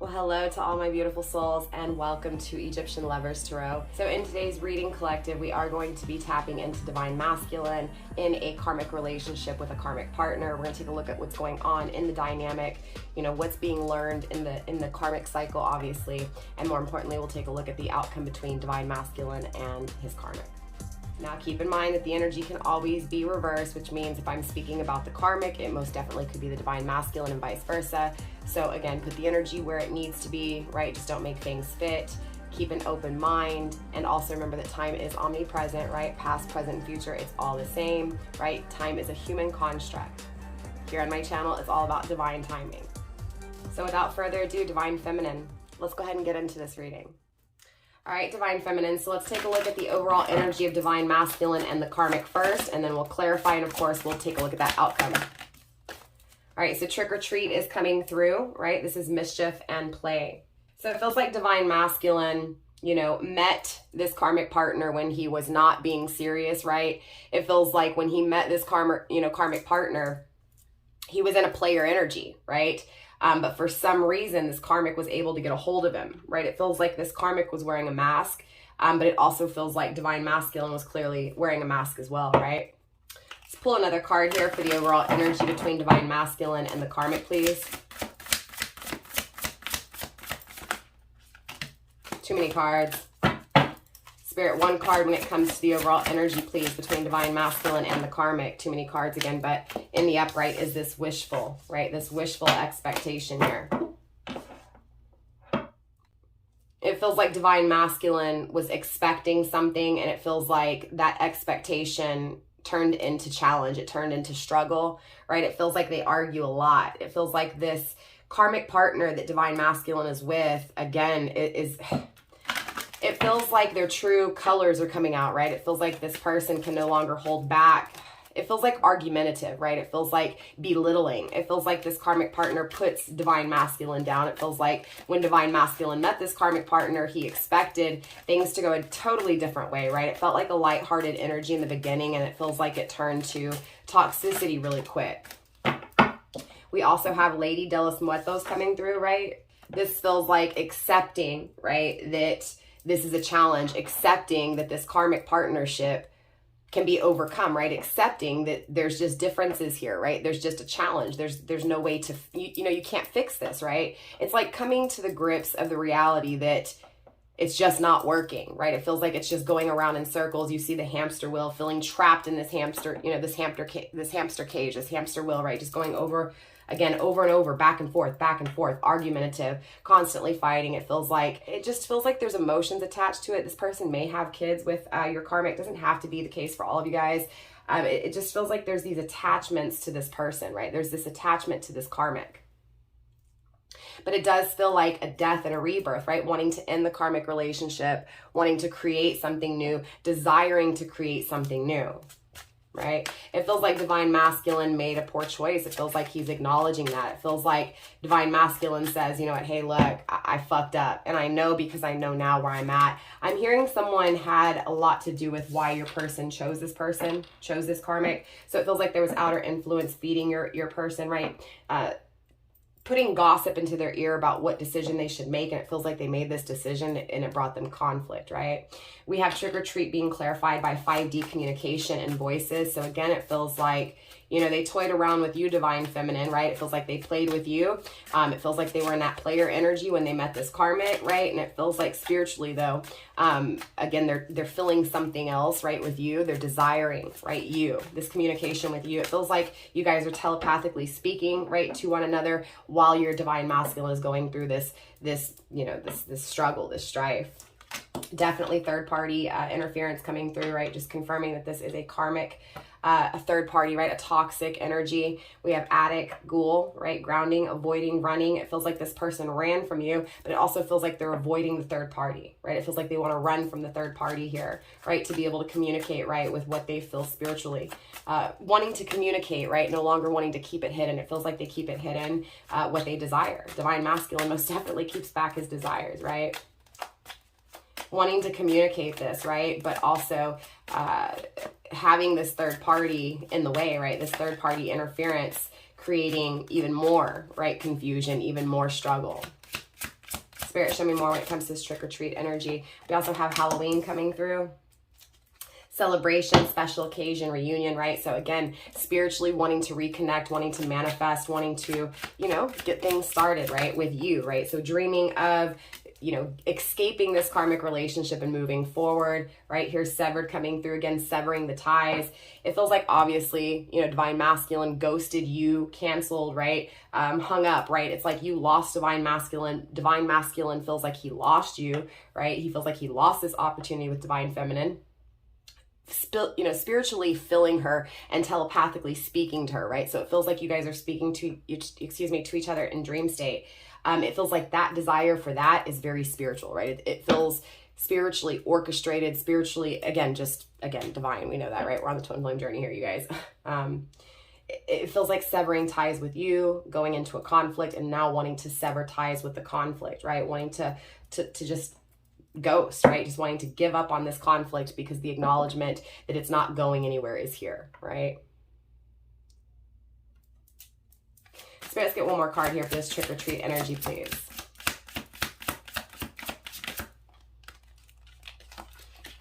Well, hello to all my beautiful souls and welcome to Egyptian Lovers Tarot. So in today's reading collective, we are going to be tapping into divine masculine in a karmic relationship with a karmic partner. We're going to take a look at what's going on in the dynamic, what's being learned in the karmic cycle, obviously, and more importantly, we'll take a look at the outcome between divine masculine and his karmic. Now keep in mind that the energy can always be reversed, which means if I'm speaking about the karmic, it most definitely could be the divine masculine and vice versa. So again, put the energy where it needs to be, right? Just don't make things fit. Keep an open mind. And also remember that time is omnipresent, right? Past, present, and future, it's all the same, right? Time is a human construct. Here on my channel, it's all about divine timing. So without further ado, divine feminine, let's go ahead and get into this reading. All right, divine feminine, so let's take a look at the overall energy of divine masculine and the karmic first, and then we'll clarify, and of course, we'll take a look at that outcome. All right, so trick or treat is coming through, right? This is mischief and play. So it feels like divine masculine, met this karmic partner when he was not being serious, right? It feels like when he met this karmic partner, he was in a player energy, right? But for some reason, this karmic was able to get a hold of him, right? It feels like this karmic was wearing a mask, but it also feels like divine masculine was clearly wearing a mask as well, right? Let's pull another card here for the overall energy between divine masculine and the karmic, please. Too many cards. Spirit, one card when it comes to the overall energy, please, between divine masculine and the karmic. Too many cards again, but in the upright is this wishful, right? This wishful expectation here. It feels like divine masculine was expecting something, and it feels like that expectation turned into challenge. It turned into struggle, right? It feels like they argue a lot. It feels like this karmic partner that divine masculine is with, again, it feels like their true colors are coming out, right? It feels like this person can no longer hold back. It feels like argumentative, right? It feels like belittling. It feels like this karmic partner puts divine masculine down. It feels like when divine masculine met this karmic partner, he expected things to go a totally different way, right? It felt like a lighthearted energy in the beginning, and it feels like it turned to toxicity really quick. We also have Lady de los Muertos coming through, right? This feels like accepting, right, that this is a challenge, accepting that this karmic partnership can be overcome, right? Accepting that there's just differences here, right? There's just a challenge. There's no way to, you can't fix this, right? It's like coming to the grips of the reality that it's just not working, right? It feels like it's just going around in circles. You see the hamster wheel, feeling trapped in this hamster, this hamster cage, this hamster wheel, right? Just going over and over, back and forth, argumentative, constantly fighting. It just feels like there's emotions attached to it. This person may have kids with your karmic. It doesn't have to be the case for all of you guys. It just feels like there's these attachments to this person, right? There's this attachment to this karmic. But it does feel like a death and a rebirth, right? Wanting to end the karmic relationship, wanting to create something new, desiring to create something new, right? It feels like divine masculine made a poor choice. It feels like he's acknowledging that. It feels like divine masculine says, you know what, hey, look, I fucked up. And I know because I know now where I'm at. I'm hearing someone had a lot to do with why your person, chose this karmic. So it feels like there was outer influence feeding your person, right? Putting gossip into their ear about what decision they should make, and it feels like they made this decision and it brought them conflict, right? We have trick or treat being clarified by 5D communication and voices. So again, it feels like, they toyed around with you, divine feminine, right? It feels like they played with you. It feels like they were in that player energy when they met this karmic, right? And it feels like spiritually though, again, they're feeling something else, right? With you, they're desiring, right? This communication with you. It feels like you guys are telepathically speaking, right? To one another while your divine masculine is going through this struggle, this strife. Definitely third party interference coming through, right? Just confirming that this is a karmic, a third party, right? A toxic energy. We have addict, ghoul, right? Grounding, avoiding, running. It feels like this person ran from you, but it also feels like they're avoiding the third party, right? It feels like they want to run from the third party here, right? To be able to communicate, right? With what they feel spiritually. Wanting to communicate, right? No longer wanting to keep it hidden. It feels like they keep it hidden, what they desire. Divine masculine most definitely keeps back his desires, right? Wanting to communicate this, right? But also having this third party in the way, right? This third party interference creating even more, right? Confusion, even more struggle. Spirit, show me more when it comes to this trick-or-treat energy. We also have Halloween coming through. Celebration, special occasion, reunion, right? So again, spiritually wanting to reconnect, wanting to manifest, wanting to, you know, get things started, right, with you, right? So dreaming of, you know, escaping this karmic relationship and moving forward, right? Here's severed coming through again, severing the ties. It feels like obviously, you know, divine masculine ghosted you, canceled, right? Hung up, right? It's like you lost divine masculine. Divine masculine feels like he lost you, right? He feels like he lost this opportunity with divine feminine. You know, spiritually filling her and telepathically speaking to her, right? So it feels like you guys are speaking to, to each other in dream state. It feels like that desire for that is very spiritual, right? It feels spiritually orchestrated, spiritually, again, divine. We know that, right? We're on the twin flame journey here, you guys. It feels like severing ties with you, going into a conflict, and now wanting to sever ties with the conflict, right? Wanting to just ghost, right? Just wanting to give up on this conflict because the acknowledgement that it's not going anywhere is here, right? Spirit, let's get one more card here for this trick-or-treat energy, please.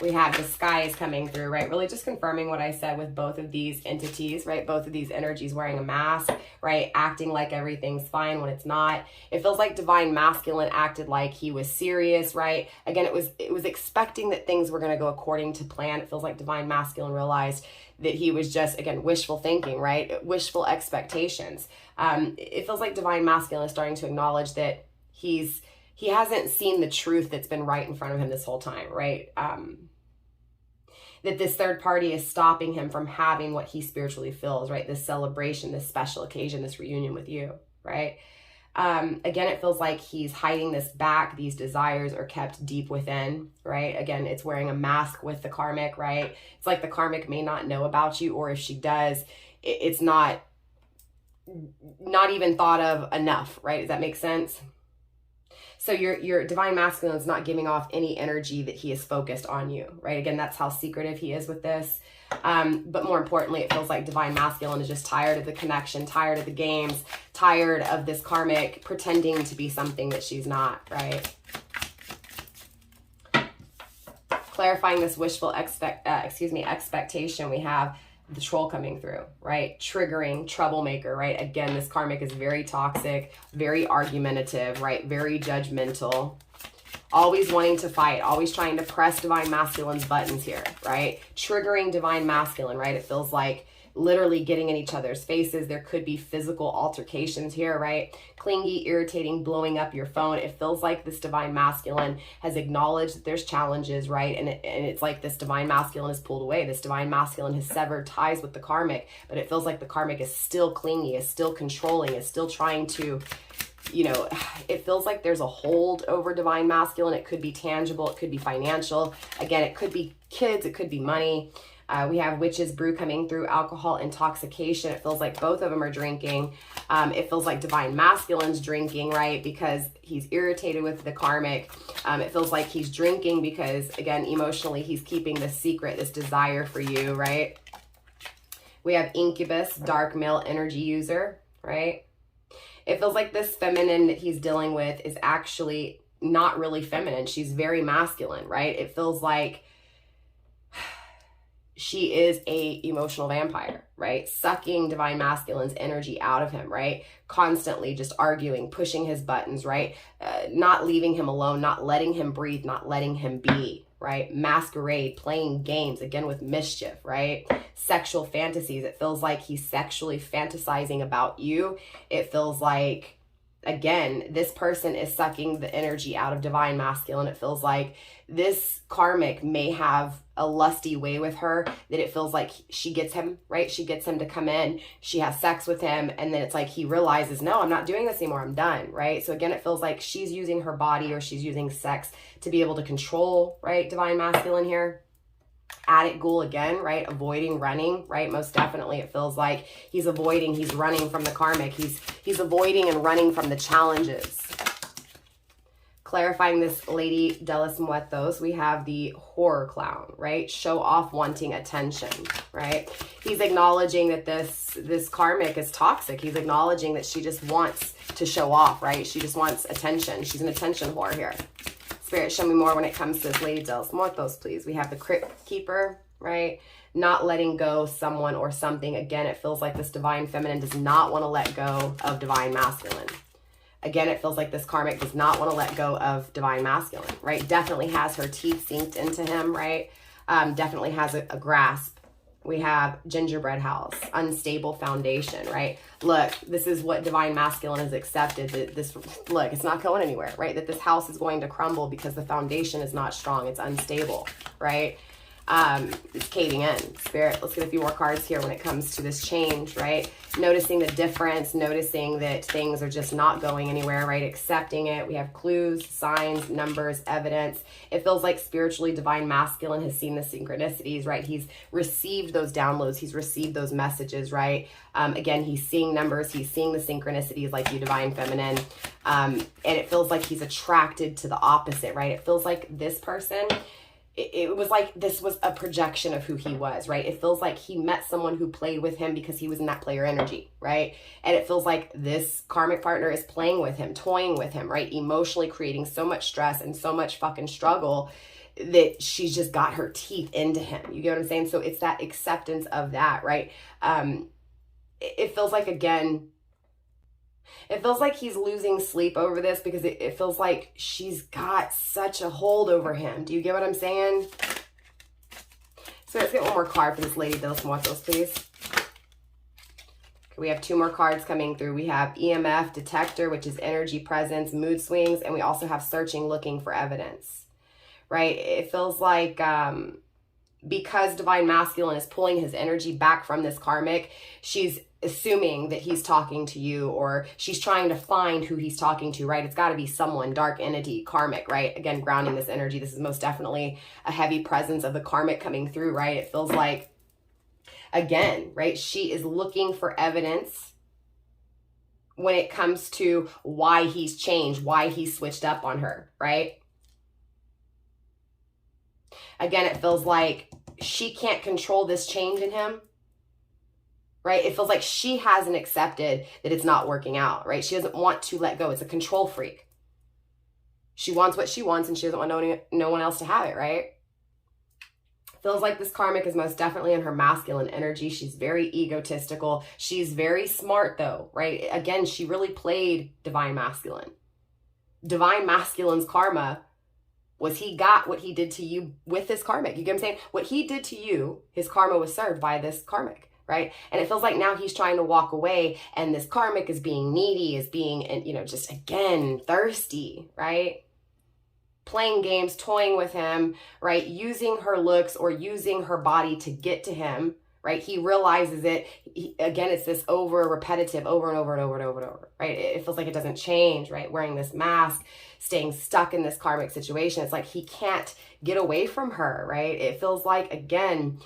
We have the sky is coming through, right? Really just confirming what I said with both of these entities, right? Both of these energies wearing a mask, right? Acting like everything's fine when it's not. It feels like divine masculine acted like he was serious, right? Again, it was expecting that things were going to go according to plan. It feels like divine masculine realized that he was just, again, wishful thinking, right? Wishful expectations. It feels like divine masculine is starting to acknowledge that he hasn't seen the truth that's been right in front of him this whole time, right? That this third party is stopping him from having what he spiritually feels, right? This celebration, this special occasion, this reunion with you, right? Again, it feels like he's hiding this back. These desires are kept deep within, right? Again, it's wearing a mask with the karmic, right? It's like the karmic may not know about you, or if she does, it's not even thought of enough, right? Does that make sense? So your divine masculine is not giving off any energy that he is focused on you, right? Again, that's how secretive he is with this. But more importantly, it feels like divine masculine is just tired of the connection, tired of the games, tired of this karmic pretending to be something that she's not, right? Clarifying this wishful expectation, we have the troll coming through, right? Triggering, troublemaker, right? Again, this karmic is very toxic, very argumentative, right? Very judgmental, always wanting to fight, always trying to press divine masculine's buttons here, right? Triggering divine masculine, right? It feels like literally getting in each other's faces. There could be physical altercations here, right? Clingy, irritating, blowing up your phone. It feels like this divine masculine has acknowledged that there's challenges, right? And it's like this divine masculine is pulled away. This divine masculine has severed ties with the karmic, but it feels like the karmic is still clingy, is still controlling, is still trying to, you know, it feels like there's a hold over divine masculine. It could be tangible. It could be financial. Again, it could be kids. It could be money. We have witch's brew coming through, alcohol intoxication. It feels like both of them are drinking. It feels like divine masculine's drinking, right? Because he's irritated with the karmic. It feels like he's drinking because, again, emotionally, he's keeping this secret, this desire for you, right? We have incubus, dark male energy user, right? It feels like this feminine that he's dealing with is actually not really feminine. She's very masculine, right? It feels like she is a emotional vampire, right? Sucking divine masculine's energy out of him, right? Constantly just arguing, pushing his buttons, right? Not leaving him alone, not letting him breathe, not letting him be, right? Masquerade, playing games, again with mischief, right? Sexual fantasies. It feels like he's sexually fantasizing about you. It feels like, again, this person is sucking the energy out of divine masculine. It feels like this karmic may have a lusty way with her, that it feels like she gets him, right? She gets him to come in, she has sex with him, and then it's like he realizes, no, I'm not doing this anymore, I'm done, right? So again, it feels like she's using her body or she's using sex to be able to control, right, divine masculine here. Addict ghoul again, right? Avoiding, running, right? Most definitely it feels like he's avoiding, he's running from the karmic. He's avoiding and running from the challenges. Clarifying this Lady de los Muertos, we have the horror clown, right? Show off, wanting attention, right? He's acknowledging that this karmic is toxic. He's acknowledging that she just wants to show off, right? She just wants attention. She's an attention whore here. Spirit, show me more when it comes to this Lady Deals. More of those, please. We have the Crypt Keeper, right? Not letting go someone or something. Again, it feels like this Divine Feminine does not want to let go of Divine Masculine. Again, it feels like this Karmic does not want to let go of Divine Masculine, right? Definitely has her teeth synced into him, right? Definitely has a grasp. We have Gingerbread House, unstable foundation, right? Look, this is what Divine Masculine has accepted. That this, look, it's not going anywhere, right? That this house is going to crumble because the foundation is not strong. It's unstable, right? It's caving in. Spirit, let's get a few more cards here when it comes to this change, right? Noticing the difference, noticing that things are just not going anywhere, right? Accepting it. We have clues, signs, numbers, evidence. It feels like spiritually Divine Masculine has seen the synchronicities, right? He's received those downloads. He's received those messages, right? Again, he's seeing numbers. He's seeing the synchronicities like you, Divine Feminine. And it feels like he's attracted to the opposite, right? It feels like this person, it was like this was a projection of who he was, right? It feels like he met someone who played with him because he was in that player energy, right? And it feels like this karmic partner is playing with him, toying with him, right? Emotionally creating so much stress and so much fucking struggle that she's just got her teeth into him. You get what I'm saying? So it's that acceptance of that, right? It feels like, again, it feels like he's losing sleep over this because it feels like she's got such a hold over him. Do you get what I'm saying? So let's get one more card for this Lady Deals. Want those, please? Okay, we have two more cards coming through. We have EMF Detector, which is energy presence, mood swings, and we also have searching, looking for evidence, right? It feels like because Divine Masculine is pulling his energy back from this karmic, she's assuming that he's talking to you, or she's trying to find who he's talking to, right? It's got to be someone, dark entity, karmic, right? Again, grounding this energy. This is most definitely a heavy presence of the karmic coming through, right? It feels like, again, right? She is looking for evidence when it comes to why he's changed, why he's switched up on her, right? Again, it feels like she can't control this change in him, right? It feels like she hasn't accepted that it's not working out, right? She doesn't want to let go. It's a control freak. She wants what she wants and she doesn't want no one else to have it, right? Feels like this karmic is most definitely in her masculine energy. She's very egotistical. She's very smart though, right? Again, she really played Divine Masculine. Divine Masculine's karma was he got what he did to you with this karmic. You get what I'm saying? What he did to you, his karma was served by this karmic, right? And it feels like now he's trying to walk away and this karmic is being needy, is being, you know, just again, thirsty, right? Playing games, toying with him, right? Using her looks or using her body to get to him, right? He realizes it. Again, it's this repetitive, over and over and over and over and over, right? It feels like it doesn't change, right? Wearing this mask, staying stuck in this karmic situation. It's like he can't get away from her, right? It feels like, again,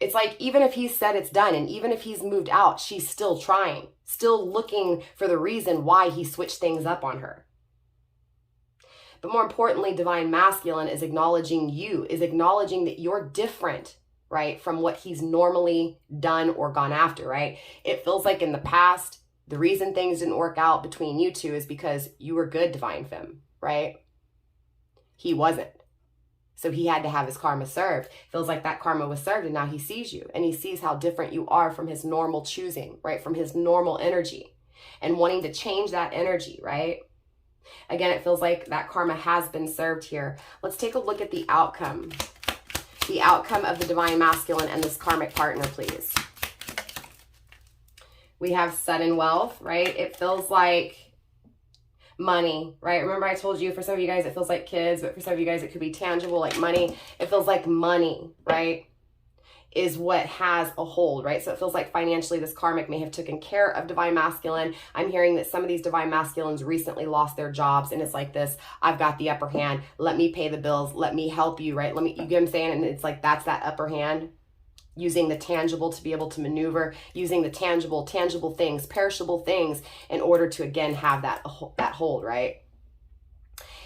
it's like even if he said it's done and even if he's moved out, she's still trying, still looking for the reason why he switched things up on her. But more importantly, Divine Masculine is acknowledging you, is acknowledging that you're different, right, from what he's normally done or gone after, right? It feels like in the past, the reason things didn't work out between you two is because you were good, Divine Femme, right? He wasn't. So he had to have his karma served. Feels like that karma was served and now he sees you and he sees how different you are from his normal choosing, right? From his normal energy and wanting to change that energy, right? Again, it feels like that karma has been served here. Let's take a look at the outcome. The outcome of the Divine Masculine and this karmic partner, please. We have sudden wealth, right? It feels like money, right? Remember I told you for some of you guys it feels like kids, but for some of you guys it could be tangible like money. It feels like money, right, is what has a hold, right? So it feels like financially this karmic may have taken care of Divine Masculine. I'm hearing that some of these Divine Masculines recently lost their jobs and it's like this, I've got the upper hand. Let me pay the bills. Let me help you, right? You get what I'm saying? And it's like that's that upper hand. Using the tangible to be able to maneuver, using the tangible things, perishable things in order to, again, have that hold, right?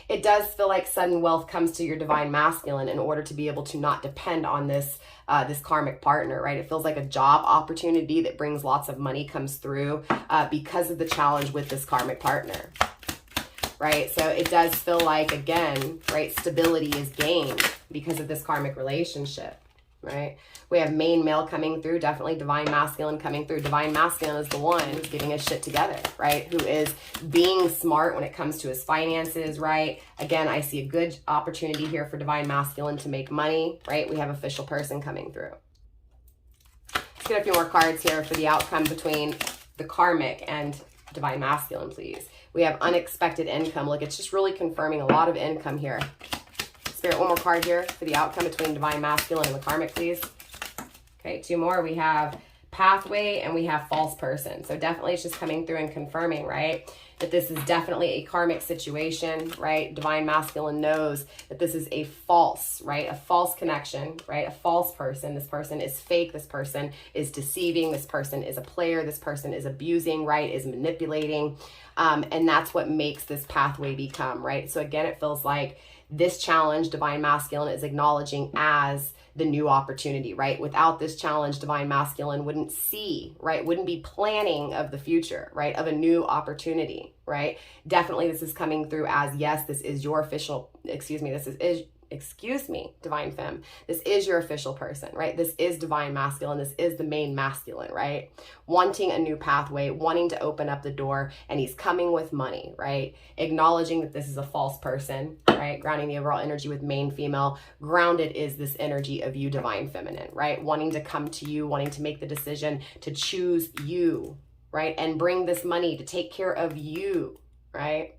it does feel like sudden wealth comes to your divine masculine in order to be able to not depend on this this karmic partner, right? It feels like a job opportunity that brings lots of money comes through because of the challenge with this karmic partner, right? So it does feel like, again, right, stability is gained because of this karmic relationship, right? We have main male coming through, definitely divine masculine coming through. Divine masculine is the one who's getting his shit together, right? Who is being smart when it comes to his finances, right? Again, I see a good opportunity here for divine masculine to make money, right? We have official person coming through. Let's get a few more cards here for the outcome between the karmic and divine masculine, please. We have unexpected income. Look, it's just really confirming a lot of income here. Spirit, one more card here for the outcome between divine masculine and the karmic, please. Okay, two more. We have pathway and we have false person. So definitely it's just coming through and confirming, right, that this is definitely a karmic situation, right? Divine masculine knows that this is a false, right? A false connection, right? A false person. This person is fake. This person is deceiving. This person is a player. This person is abusing, right? Is manipulating. And that's what makes this pathway become, right? So again, it feels like this challenge, divine masculine is acknowledging as the new opportunity, right? Without this challenge, divine masculine wouldn't see, right? Wouldn't be planning of the future, right? Of a new opportunity, right? Definitely this is coming through as, yes, this is your official, excuse me, divine femme. This is your official person, right? This is divine masculine. This is the main masculine, right? Wanting a new pathway, wanting to open up the door, and he's coming with money, right? Acknowledging that this is a false person, right? Grounding the overall energy with main female. Grounded is this energy of you, divine feminine, right? Wanting to come to you, wanting to make the decision to choose you, right? And bring this money to take care of you, right?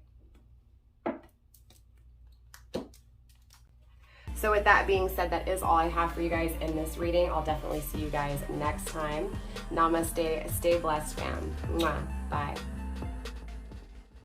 So with that being said, that is all I have for you guys in this reading. I'll definitely see you guys next time. Namaste. Stay blessed, fam. Mwah. Bye.